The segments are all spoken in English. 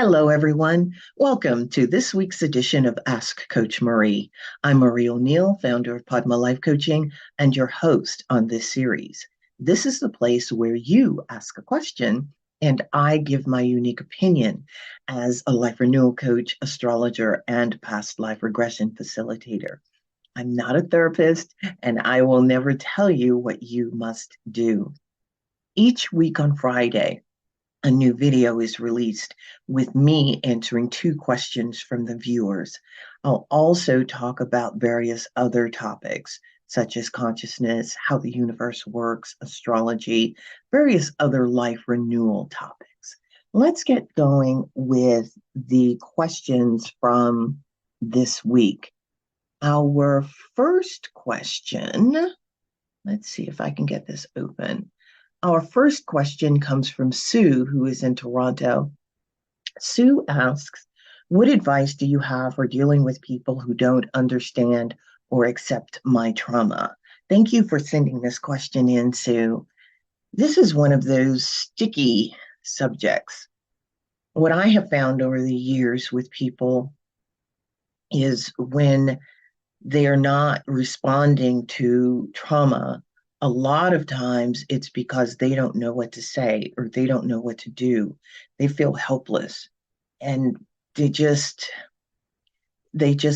Hello, everyone. Welcome to this week's edition of Ask Coach Marie. I'm Marie O'Neill, founder of Padma Life Coaching, and your host on this series. This is the place where you ask a question and I give my unique opinion as a life renewal coach, astrologer, and past life regression facilitator. I'm not a therapist, and I will never tell you what you must do. Each week on Friday, a new video is released with me answering 2 questions from the viewers. I'll also talk about various other topics, such as consciousness, how the universe works, astrology, various other life renewal topics. Let's get going with the questions from this week. Our first question, let's see if I can get this open. Our first question comes from Sue, who is in Toronto. Sue asks, what advice do you have for dealing with people who don't understand or accept my trauma? Thank you for sending this question in, Sue. This is one of those sticky subjects. What I have found over the years with people is when they are not responding to trauma, a lot of times it's because they don't know what to say or they don't know what to do. They feel helpless and they just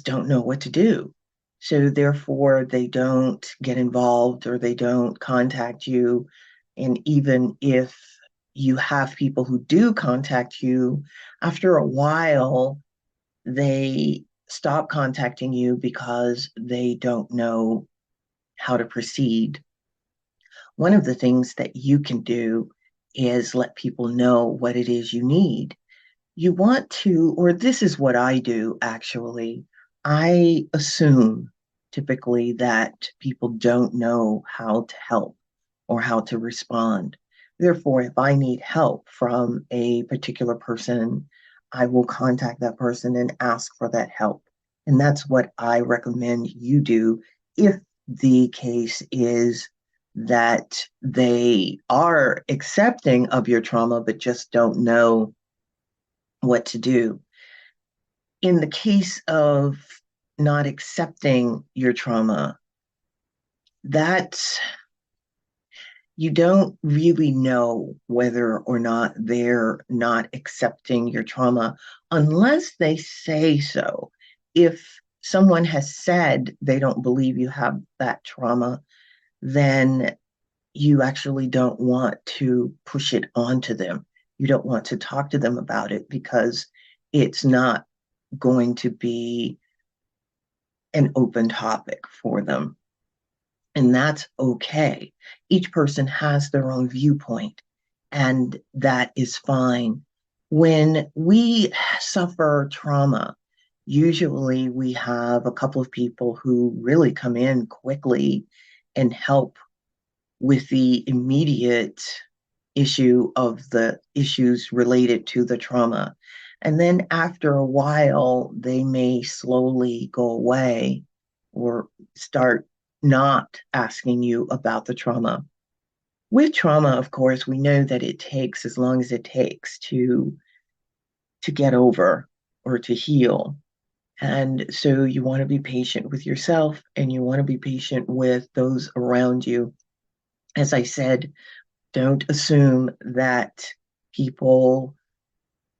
don't know what to do. So therefore they don't get involved or they don't contact you. And even if you have people who do contact you, after a while, they stop contacting you because they don't know how to proceed. One of the things that you can do is let people know what it is you need. You want to, or this is what I do actually. I assume typically that people don't know how to help or how to respond. Therefore, if I need help from a particular person, I will contact that person and ask for that help. And that's what I recommend you do if the case is that they are accepting of your trauma, but just don't know what to do. In the case of not accepting your trauma, that's you don't really know whether or not they're not accepting your trauma unless they say so. If someone has said they don't believe you have that trauma, then you actually don't want to push it onto them. You don't want to talk to them about it because it's not going to be an open topic for them. And that's okay. Each person has their own viewpoint, and that is fine. When we suffer trauma, usually we have a couple of people who really come in quickly and help with the immediate issue of the issues related to the trauma. And then after a while, they may slowly go away or start not asking you about the trauma. With trauma, of course, we know that it takes as long as it takes to get over or to heal. And so you want to be patient with yourself and you want to be patient with those around you. As I said, don't assume that people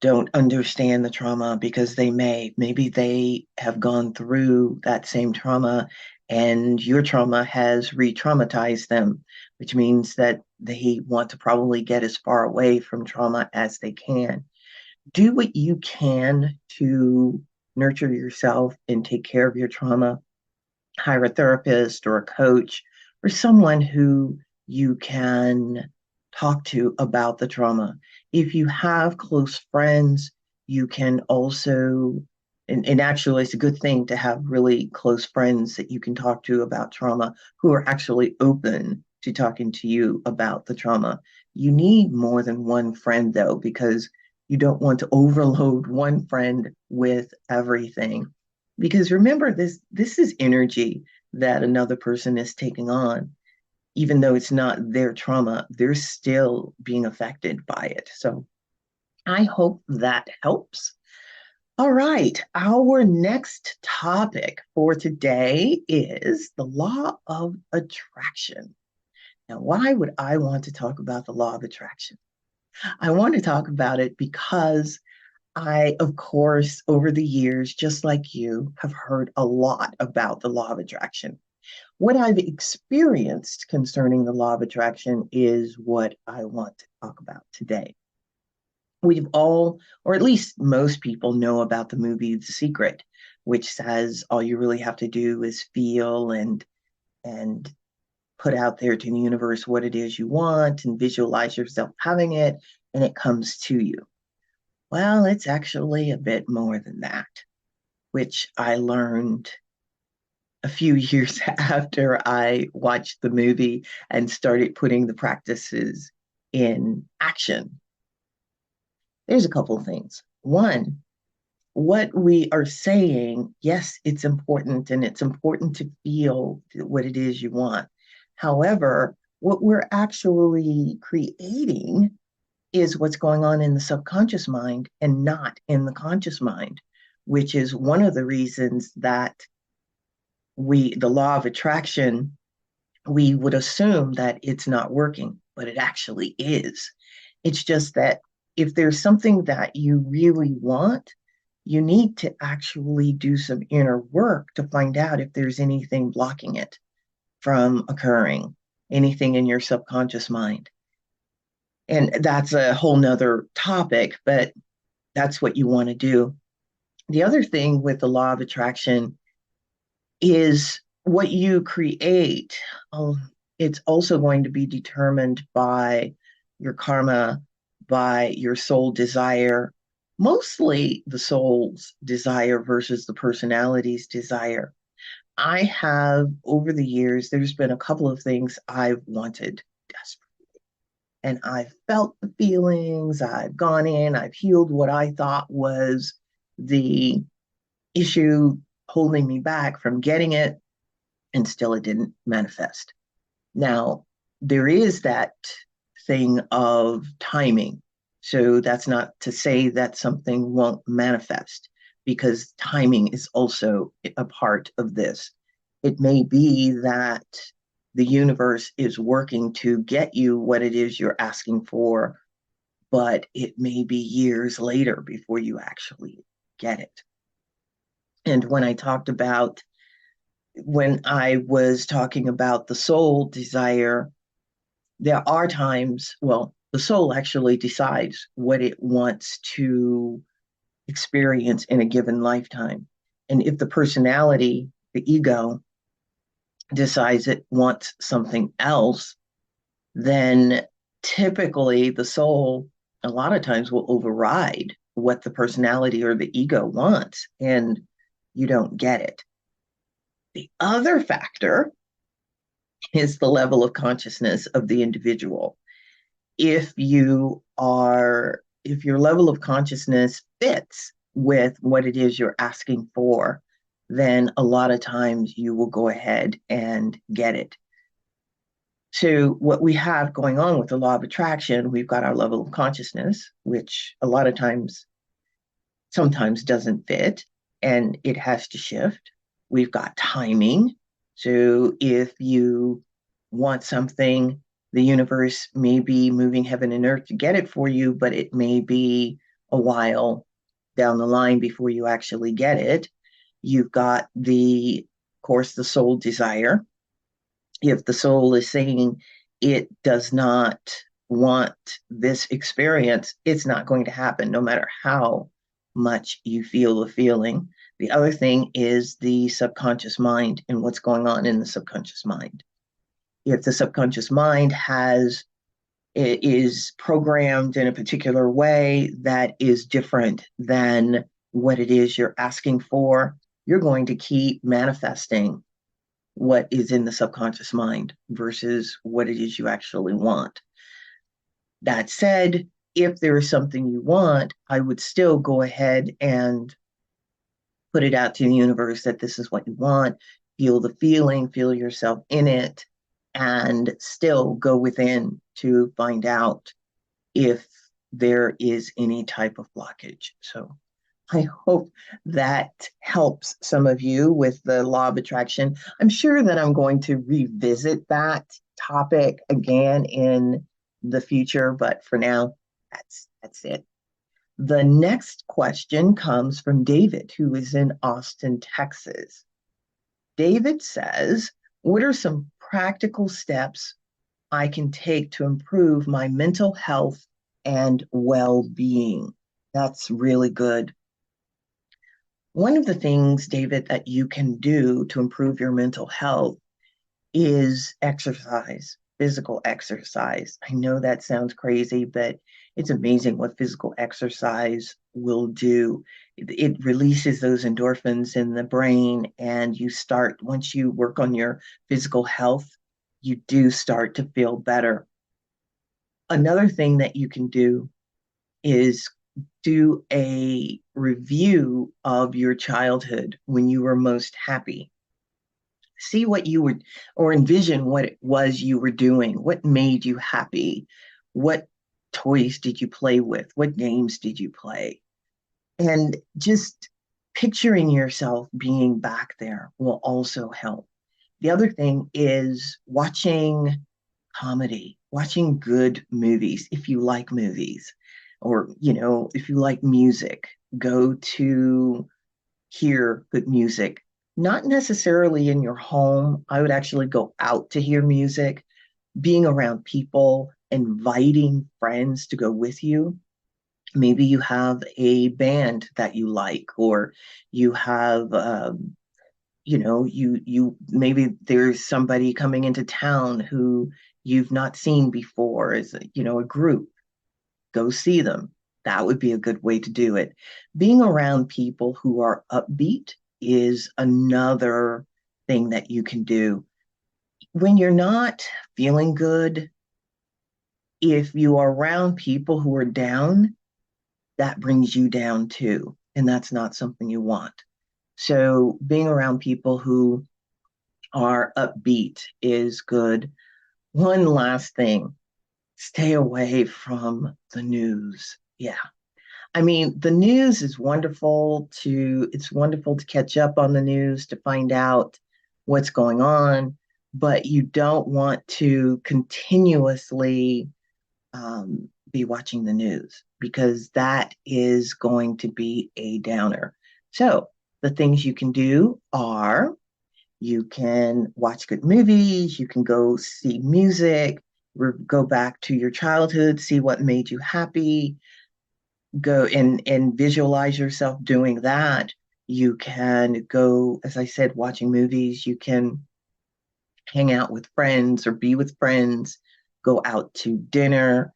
don't understand the trauma because they may. Maybe they have gone through that same trauma and your trauma has re-traumatized them, which means that they want to probably get as far away from trauma as they can. Do what you can to nurture yourself and take care of your trauma. Hire a therapist or a coach or someone who you can talk to about the trauma. If you have close friends, you can also, and actually it's a good thing to have really close friends that you can talk to about trauma who are actually open to talking to you about the trauma. You need more than one friend though, because you don't want to overload one friend with everything. Because remember, this is energy that another person is taking on. Even though it's not their trauma, they're still being affected by it. So I hope that helps. All right, our next topic for today is the law of attraction. Now, why would I want to talk about the law of attraction? I want to talk about it because I, of course, over the years, just like you, have heard a lot about the law of attraction. What I've experienced concerning the law of attraction is what I want to talk about today. We've all, or at least most people, know about the movie The Secret, which says all you really have to do is feel and put out there to the universe what it is you want and visualize yourself having it, and it comes to you. Well, it's actually a bit more than that, which I learned a few years after I watched the movie and started putting the practices in action. There's a couple of things. One, what we are saying, yes, it's important and it's important to feel what it is you want. However, what we're actually creating is what's going on in the subconscious mind and not in the conscious mind, which is one of the reasons that the law of attraction, we would assume that it's not working, but it actually is. It's just that if there's something that you really want, you need to actually do some inner work to find out if there's anything blocking it from occurring, anything in your subconscious mind. And that's a whole nother topic, but that's what you want to do. The other thing with the law of attraction is what you create. It's also going to be determined by your karma, by your soul desire, mostly the soul's desire versus the personality's desire. I have, over the years, there's been a couple of things I've wanted desperately. And I've felt the feelings, I've gone in, I've healed what I thought was the issue holding me back from getting it, and still it didn't manifest. Now, there is that thing of timing. So that's not to say that something won't manifest, because timing is also a part of this. It may be that the universe is working to get you what it is you're asking for, but it may be years later before you actually get it. And when I was talking about the soul desire, there are times, well, the soul actually decides what it wants to experience in a given lifetime. And if the personality, the ego, decides it wants something else, then typically the soul, a lot of times, will override what the personality or the ego wants, and you don't get it. The other factor is the level of consciousness of the individual. If your level of consciousness fits with what it is you're asking for, then a lot of times you will go ahead and get it. So what we have going on with the law of attraction, we've got our level of consciousness, which a lot of times, sometimes doesn't fit, and it has to shift. We've got timing. So if you want something, the universe may be moving heaven and earth to get it for you, but it may be a while down the line before you actually get it. You've got of course, the soul desire. If the soul is saying it does not want this experience, it's not going to happen, no matter how much you feel the feeling. The other thing is the subconscious mind and what's going on in the subconscious mind. If the subconscious mind is programmed in a particular way that is different than what it is you're asking for, you're going to keep manifesting what is in the subconscious mind versus what it is you actually want. That said, if there is something you want, I would still go ahead and put it out to the universe that this is what you want. Feel the feeling, feel yourself in it, and still go within to find out if there is any type of blockage. So I hope that helps some of you with the law of attraction. I'm sure that I'm going to revisit that topic again in the future, but for now, that's it. The next question comes from David, who is in Austin, Texas. David says, what are some practical steps I can take to improve my mental health and well-being? That's really good. One of the things, David, that you can do to improve your mental health is exercise, physical exercise. I know that sounds crazy, but it's amazing what physical exercise will do. It releases those endorphins in the brain, and once you work on your physical health, you do start to feel better. Another thing that you can do is do a review of your childhood when you were most happy. See what you were, or envision what it was you were doing. What made you happy? What toys did you play with? What games did you play? And just picturing yourself being back there will also help. The other thing is watching comedy, watching good movies if you like movies, or if you like music, go to hear good music. Not necessarily in your home. I would actually go out to hear music, being around people, inviting friends to go with you. Maybe you have a band that you like, or you have you maybe there's somebody coming into town who you've not seen before, as a group. Go see them. That would be a good way to do it. Being around people who are upbeat is another thing that you can do. When you're not feeling good, if you are around people who are down, that brings you down too. And that's not something you want. So being around people who are upbeat is good. One last thing, stay away from the news. Yeah. I mean, the news is it's wonderful to catch up on the news, to find out what's going on, but you don't want to continuously be watching the news, because that is going to be a downer. So the things you can do are, you can watch good movies, you can go see music, go back to your childhood, see what made you happy, go and visualize yourself doing that. You can go, as I said, watching movies. You can hang out with friends or be with friends, go out to dinner,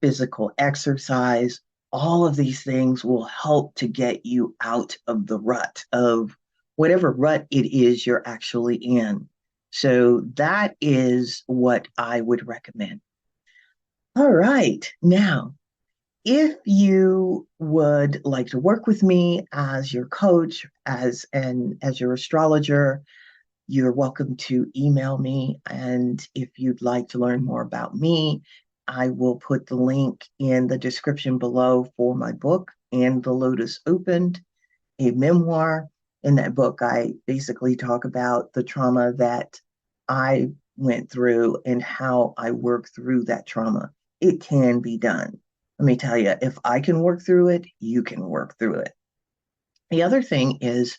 physical exercise. All of these things will help to get you out of the rut of whatever rut it is you're actually in. So that is what I would recommend. All right. Now, if you would like to work with me as your coach, as your astrologer, you're welcome to email me. And if you'd like to learn more about me, I will put the link in the description below for my book and the Lotus Opened, a memoir. In that book, I basically talk about the trauma that I went through and how I work through that trauma. It can be done. Let me tell you, if I can work through it, you can work through it. The other thing is,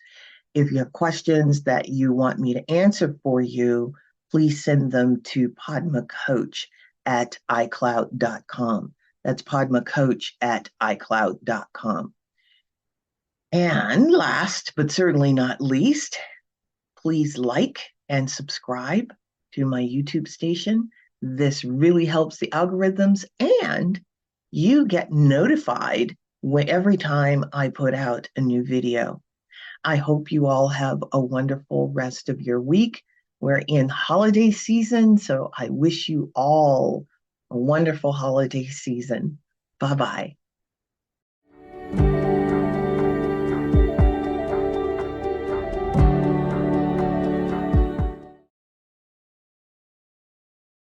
if you have questions that you want me to answer for you, please send them to padmacoach at icloud.com. That's padmacoach at icloud.com. And last but certainly not least, please like and subscribe to my YouTube station. This really helps the algorithms, and you get notified every time I put out a new video. I hope you all have a wonderful rest of your week. We're in holiday season, so I wish you all a wonderful holiday season. Bye-bye.